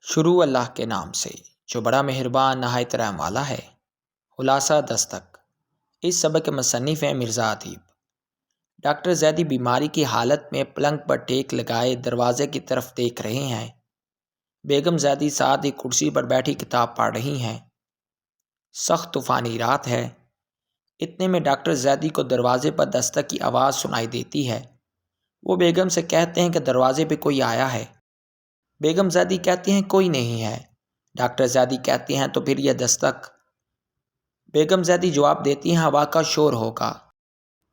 شروع اللہ کے نام سے جو بڑا مہربان نہایت رحم والا ہے۔ خلاصہ دستک۔ اس سبق کے مصنف ہیں مرزا ادیب۔ ڈاکٹر زیدی بیماری کی حالت میں پلنگ پر ٹیک لگائے دروازے کی طرف دیکھ رہے ہیں۔ بیگم زیدی ساتھ ایک کرسی پر بیٹھی کتاب پڑھ رہی ہیں۔ سخت طوفانی رات ہے۔ اتنے میں ڈاکٹر زیدی کو دروازے پر دستک کی آواز سنائی دیتی ہے۔ وہ بیگم سے کہتے ہیں کہ دروازے پہ کوئی آیا ہے۔ بیگم زیدی کہتی ہیں کوئی نہیں ہے۔ ڈاکٹر زیدی کہتی ہیں تو پھر یہ دستک؟ بیگم زیدی جواب دیتی ہیں ہوا کا شور ہوگا۔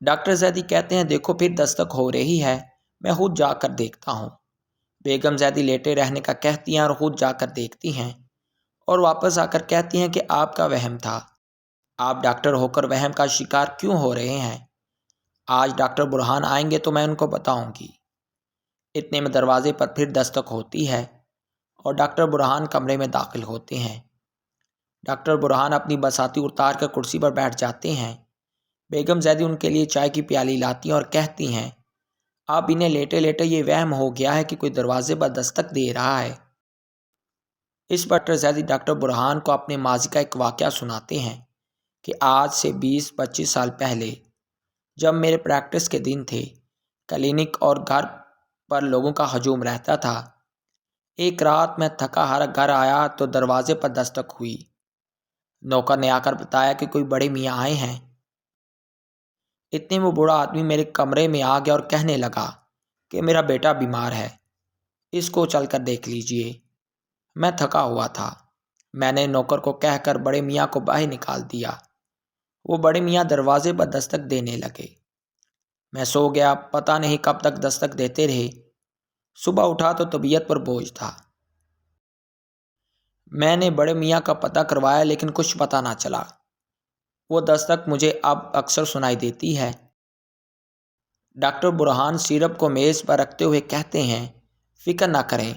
ڈاکٹر زیدی کہتے ہیں دیکھو پھر دستک ہو رہی ہے، میں خود جا کر دیکھتا ہوں۔ بیگم زیدی لیٹے رہنے کا کہتی ہیں اور خود جا کر دیکھتی ہیں اور واپس آ کر کہتی ہیں کہ آپ کا وہم تھا۔ آپ ڈاکٹر ہو کر وہم کا شکار کیوں ہو رہے ہیں؟ آج ڈاکٹر برہان آئیں گے تو میں ان کو بتاؤں گی۔ اتنے میں دروازے پر پھر دستک ہوتی ہے اور ڈاکٹر برہان کمرے میں داخل ہوتے ہیں۔ ڈاکٹر برہان اپنی بساتی اتار کر کرسی پر بیٹھ جاتے ہیں۔ بیگم زیدی ان کے لیے چائے کی پیالی لاتی ہیں اور کہتی ہیں اب انہیں لیٹے لیٹے یہ وہم ہو گیا ہے کہ کوئی دروازے پر دستک دے رہا ہے۔ اس پر ڈاکٹر زیدی ڈاکٹر برہان کو اپنے ماضی کا ایک واقعہ سناتے ہیں کہ آج سے 20-25 سال پہلے جب میرے پریکٹس کے دن تھے، کلینک اور گھر پر لوگوں کا ہجوم رہتا تھا۔ ایک رات میں تھکا ہارا گھر آیا تو دروازے پر دستک ہوئی۔ نوکر نے آ کر بتایا کہ کوئی بڑے میاں آئے ہیں۔ اتنے وہ بوڑھا آدمی میرے کمرے میں آ گیا اور کہنے لگا کہ میرا بیٹا بیمار ہے، اس کو چل کر دیکھ لیجئے۔ میں تھکا ہوا تھا۔ میں نے نوکر کو کہہ کر بڑے میاں کو باہر نکال دیا۔ وہ بڑے میاں دروازے پر دستک دینے لگے۔ میں سو گیا، پتہ نہیں کب تک دستک دیتے رہے۔ صبح اٹھا تو طبیعت پر بوجھ تھا۔ میں نے بڑے میاں کا پتہ کروایا لیکن کچھ پتہ نہ چلا۔ وہ دستک مجھے اب اکثر سنائی دیتی ہے۔ ڈاکٹر برہان سیرپ کو میز پر رکھتے ہوئے کہتے ہیں فکر نہ کریں،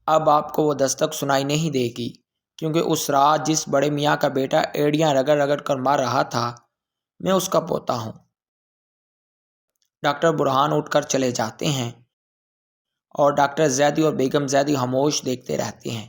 اب آپ کو وہ دستک سنائی نہیں دے گی کیونکہ اس رات جس بڑے میاں کا بیٹا ایڑیاں رگڑ رگڑ کر مار رہا تھا میں اس کا پوتا ہوں۔ ڈاکٹر برہان اٹھ کر چلے جاتے ہیں اور ڈاکٹر زیدی اور بیگم زیدی خاموش دیکھتے رہتے ہیں۔